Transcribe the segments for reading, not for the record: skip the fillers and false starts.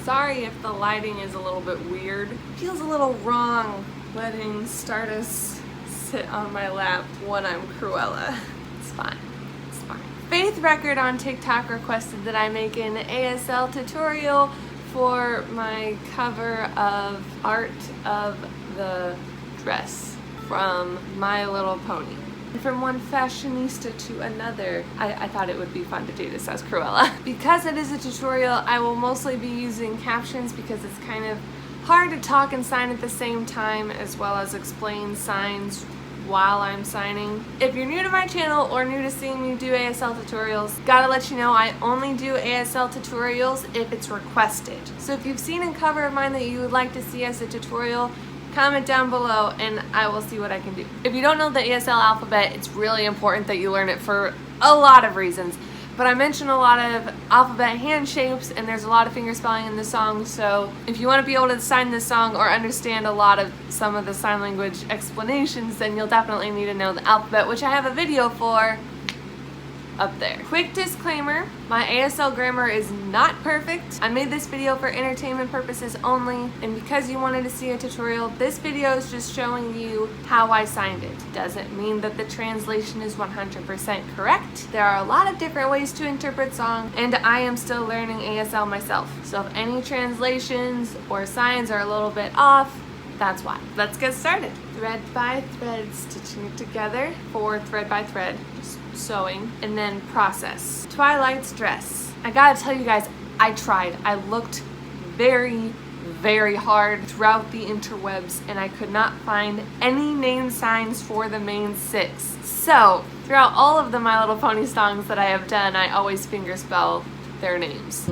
Sorry if the lighting is a little bit weird. Feels a little wrong letting Stardust sit on my lap when I'm Cruella. It's fine. It's fine. Faith Record on TikTok requested that I make an ASL tutorial for my cover of art of the dress from My Little Pony. And from one fashionista to another, I thought it would be fun to do this as Cruella. Because it is a tutorial, I will mostly be using captions because it's kind of hard to talk and sign at the same time, as well as explain signs while I'm signing. If you're new to my channel or new to seeing me do ASL tutorials, gotta let you know I only do ASL tutorials if it's requested. So if you've seen a cover of mine that you would like to see as a tutorial, comment down below and I will see what I can do. If you don't know the ASL alphabet, it's really important that you learn it for a lot of reasons. But I mentioned a lot of alphabet hand shapes and there's a lot of finger spelling in the song, so if you want to be able to sign this song or understand a lot of some of the sign language explanations, then you'll definitely need to know the alphabet, which I have a video for up there. Quick disclaimer, my ASL grammar is not perfect. I made this video for entertainment purposes only, and because you wanted to see a tutorial, this video is just showing you how I signed it. Doesn't mean that the translation is 100% correct. There are a lot of different ways to interpret song, and I am still learning ASL myself. So if any translations or signs are a little bit off, that's why. Let's get started. Thread by thread, stitching it together, or thread by thread, just sewing, and then process. Twilight's dress. I gotta tell you guys, I tried. I looked very, very hard throughout the interwebs and I could not find any name signs for the main 6. So, throughout all of the My Little Pony songs that I have done, I always fingerspell their names.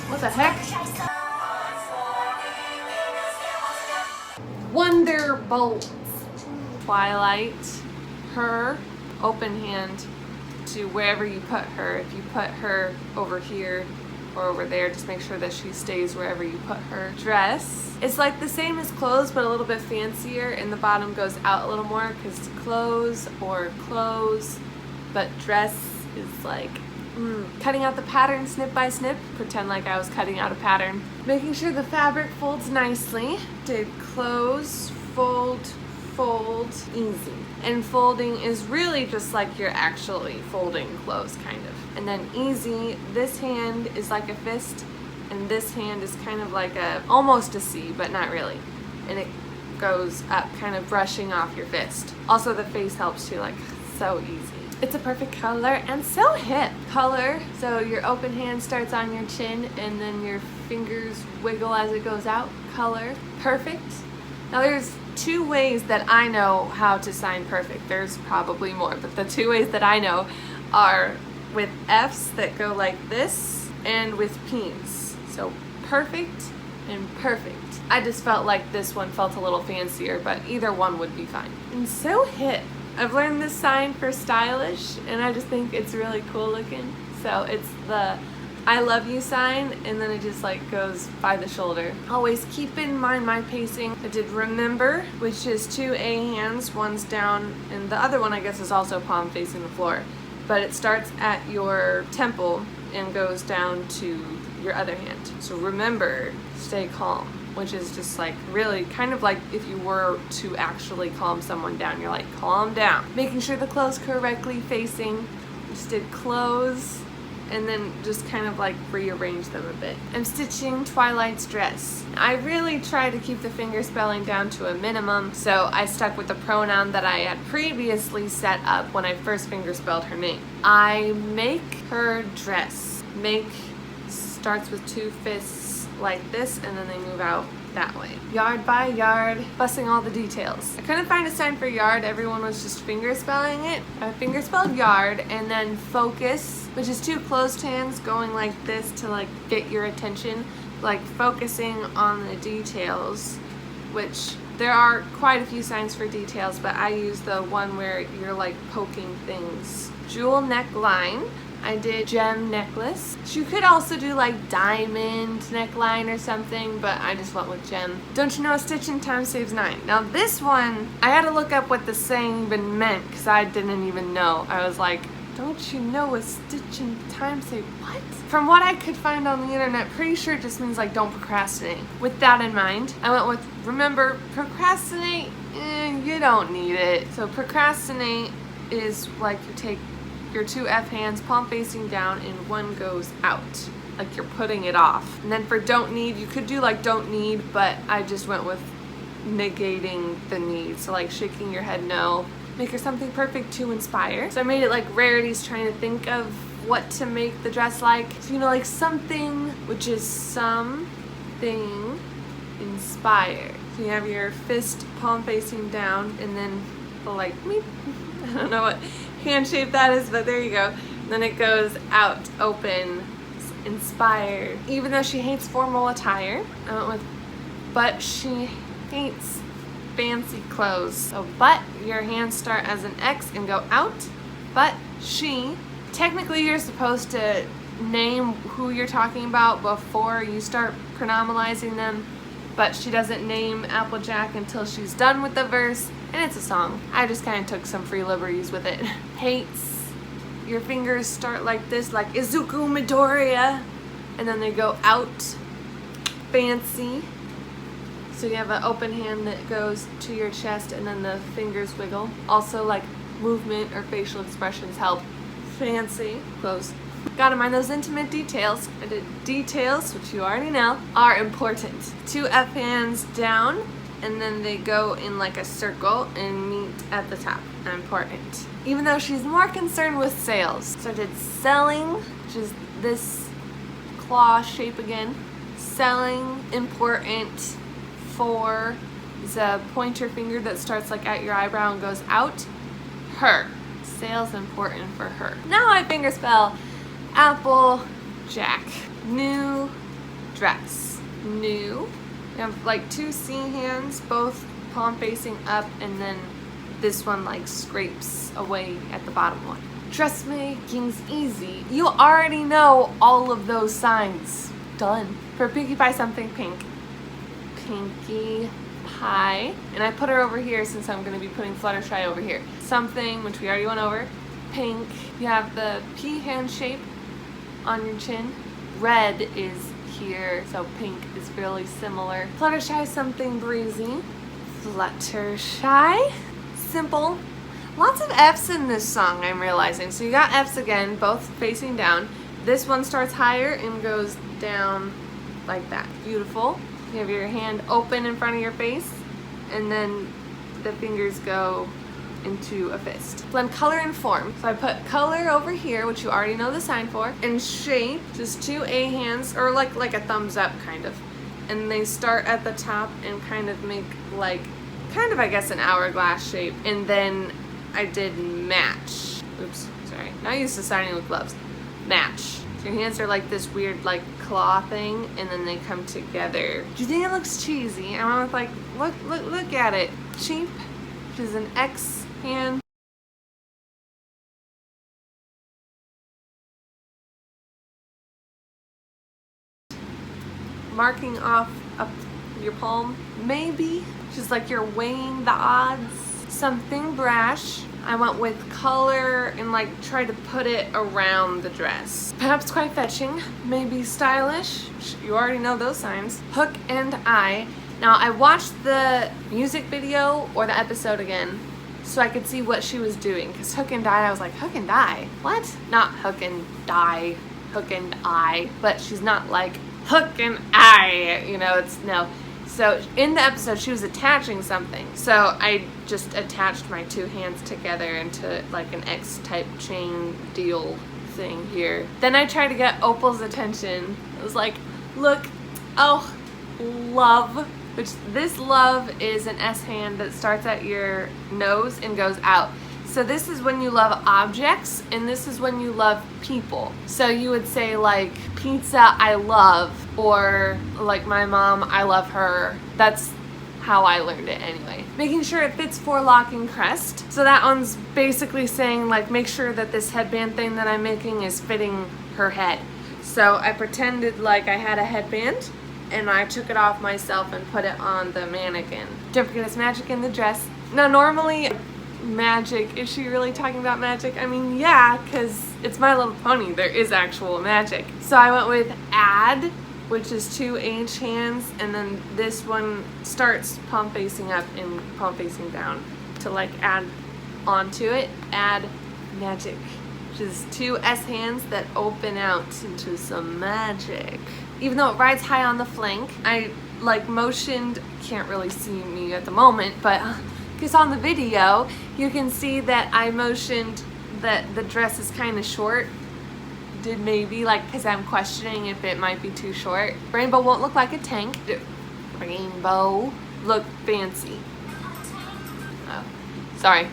What the heck? Wonderbolts. Twilight, her, open hand to wherever you put her. If you put her over here or over there, just make sure that she stays wherever you put her. Dress. It's like the same as clothes, but a little bit fancier, and the bottom goes out a little more because it's clothes or clothes, but dress is like cutting out the pattern snip by snip. Pretend like I was cutting out a pattern. Making sure the fabric folds nicely. Did close, fold, fold, easy. And folding is really just like you're actually folding clothes, kind of. And then easy, this hand is like a fist, and this hand is kind of like almost a C, but not really. And it goes up, kind of brushing off your fist. Also the face helps too, like so easy. It's a perfect color and so hip. Color, so your open hand starts on your chin and then your fingers wiggle as it goes out. Color, perfect. Now there's 2 ways that I know how to sign perfect. There's probably more, but the 2 ways that I know are with F's that go like this and with P's. So perfect and perfect. I just felt like this one felt a little fancier, but either one would be fine. And so hip. I've learned this sign for stylish and I just think it's really cool looking. So it's the I love you sign, and then it just like goes by the shoulder. Always keep in mind my pacing. I did remember, which is 2 A hands, one's down, and the other one I guess is also palm facing the floor. But it starts at your temple and goes down to your other hand. So remember, stay calm, which is just like really kind of like if you were to actually calm someone down. You're like, calm down. Making sure the clothes correctly facing. Just did clothes and then just kind of like rearrange them a bit. I'm stitching Twilight's dress. I really try to keep the finger spelling down to a minimum, so I stuck with the pronoun that I had previously set up when I first finger spelled her name. I make her dress. Make starts with 2 fists like this and then they move out that way. Yard by yard, fussing all the details. I couldn't find a sign for yard, everyone was just finger spelling it. I finger spelled yard and then focus, which is 2 closed hands going like this to like get your attention, like focusing on the details, which There are quite a few signs for details, but I use the one where you're like poking things. Jewel neckline. I did gem necklace. You could also do like diamond neckline or something, but I just went with gem. Don't you know a stitch in time saves 9? Now this one, I had to look up what the saying even meant because I didn't even know. I was like, don't you know a stitch in time saves what? From what I could find on the internet, pretty sure it just means like don't procrastinate. With that in mind, I went with, remember, procrastinate, you don't need it. So procrastinate is like you take your 2 F hands, palm facing down, and one goes out. Like you're putting it off. And then for don't need, you could do like don't need, but I just went with negating the need. So like shaking your head no. Make her something perfect to inspire. So I made it like Rarity's trying to think of what to make the dress like. So, you know, like something, which is something inspired. So you have your fist palm facing down, and then the like, I don't know what hand shape that is, but there you go. Then it goes out, open, inspired. Even though she hates formal attire, I went with, but she hates fancy clothes. So, but your hands start as an X and go out, but she, technically you're supposed to name who you're talking about before you start pronominalizing them, but she doesn't name Applejack until she's done with the verse. And it's a song. I just kind of took some free liberties with it. Hates. Your fingers start like this, like Izuku Midoriya. And then they go out. Fancy. So you have an open hand that goes to your chest and then the fingers wiggle. Also like movement or facial expressions help. Fancy. Close. Gotta mind those intimate details. I did details, which you already know, are important. 2 F hands down. And then they go in like a circle and meet at the top. Important. Even though she's more concerned with sales. So I did selling, which is this claw shape again. Selling, important for the pointer finger that starts like at your eyebrow and goes out. Her. Sales important for her. Now I fingerspell Applejack. New dress. New. You have like 2 C hands, both palm facing up, and then this one like scrapes away at the bottom one. Dressmaking's easy. You already know all of those signs. Done. For Pinkie Pie something pink. Pinkie Pie. And I put her over here since I'm going to be putting Fluttershy over here. Something, which we already went over. Pink. You have the P hand shape on your chin. Red is here, so pink is really similar. Fluttershy something breezy. Fluttershy. Simple. Lots of F's in this song, I'm realizing. So you got F's again, both facing down. This one starts higher and goes down like that. Beautiful. You have your hand open in front of your face, and then the fingers go into a fist. Blend color and form. So I put color over here, which you already know the sign for, and shape, just 2 A hands, or like a thumbs up kind of. And they start at the top and kind of make like, kind of I guess an hourglass shape. And then I did match. Oops, sorry. Not used to signing with gloves. Match. So your hands are like this weird like claw thing, and then they come together. Do you think it looks cheesy? I went with like, look at it. Cheap, which is an X hand. Marking off your palm, maybe. Just like you're weighing the odds. Something brash. I went with color and like tried to put it around the dress. Perhaps quite fetching, maybe stylish. You already know those signs. Hook and eye. Now I watched the music video or the episode again so I could see what she was doing. Because hook and die, I was like, hook and die? What? Not hook and die, hook and eye. But she's not like hook and eye, you know, it's no. So in the episode, she was attaching something. So I just attached my 2 hands together into like an X-type chain deal thing here. Then I tried to get Opal's attention. I was like, look, oh, love. Which this love is an S hand that starts at your nose and goes out. So this is when you love objects, and this is when you love people. So you would say like, pizza I love, or like my mom, I love her. That's how I learned it anyway. Making sure it fits for lock and crest. So that one's basically saying like make sure that this headband thing that I'm making is fitting her head. So I pretended like I had a headband and I took it off myself and put it on the mannequin. Don't forget it's magic in the dress. Now normally magic, is she really talking about magic? I mean, yeah, because it's My Little Pony, there is actual magic. So I went with add, which is 2 H hands, and then this one starts palm facing up and palm facing down to like add onto it. Add magic, which is 2 S hands that open out into some magic. Even though it rides high on the flank, I like motioned, can't really see me at the moment, but because on the video you can see that I motioned that the dress is kind of short. Did maybe like because I'm questioning if it might be too short. Rainbow won't look like a tank. Rainbow look fancy. Oh, sorry.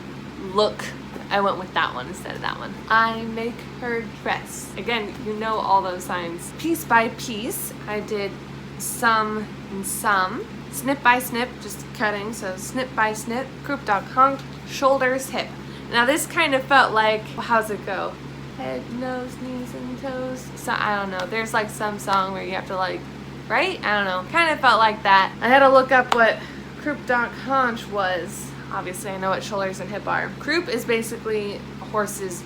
Look. I went with that one instead of that one. I make her dress. Again, you know all those signs. Piece by piece, I did some and some. Snip by snip, just cutting, so snip by snip. Croup dog honk, shoulders, hip. Now this kind of felt like, how's it go? Head, nose, knees, and toes. So I don't know, there's like some song where you have to like, right? I don't know, kind of felt like that. I had to look up what croup dog haunch was. Obviously I know what shoulders and hip are. Croup is basically a horse's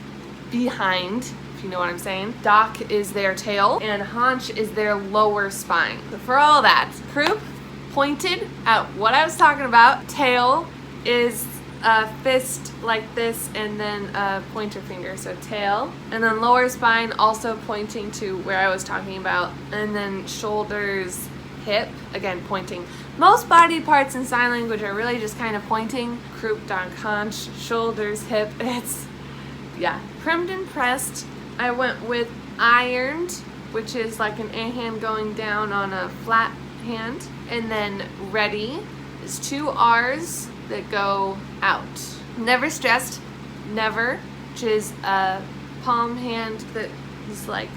behind, if you know what I'm saying. Dock is their tail, and haunch is their lower spine. So for all that, croup pointed at what I was talking about. Tail is a fist like this and then a pointer finger, so tail. And then lower spine also pointing to where I was talking about. And then shoulders, hip, again pointing. Most body parts in sign language are really just kind of pointing. Croup, dog, haunch, shoulders, hip. It's, yeah. Primmed and pressed, I went with ironed, which is like an A hand going down on a flat hand. And then ready is 2 R's that go out. Never stressed, never, which is a palm hand that is like,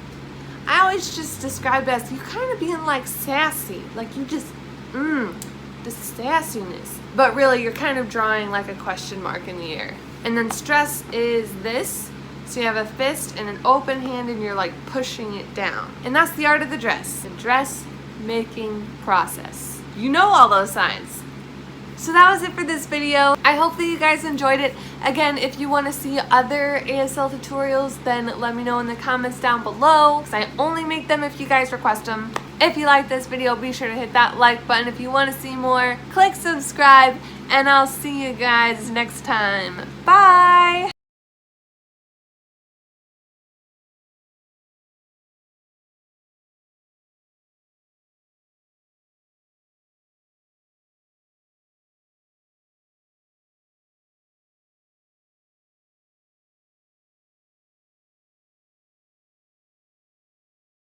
I always just describe it as you kind of being like sassy, like you just, the sassiness. But really you're kind of drawing like a question mark in the air. And then stress is this, so you have a fist and an open hand and you're like pushing it down. And that's the art of the dress making process. You know all those signs. So that was it for this video. I hope that you guys enjoyed it. Again, if you want to see other ASL tutorials, then let me know in the comments down below, because I only make them if you guys request them. If you like this video, be sure to hit that like button. If you want to see more, click subscribe, and I'll see you guys next time. Bye!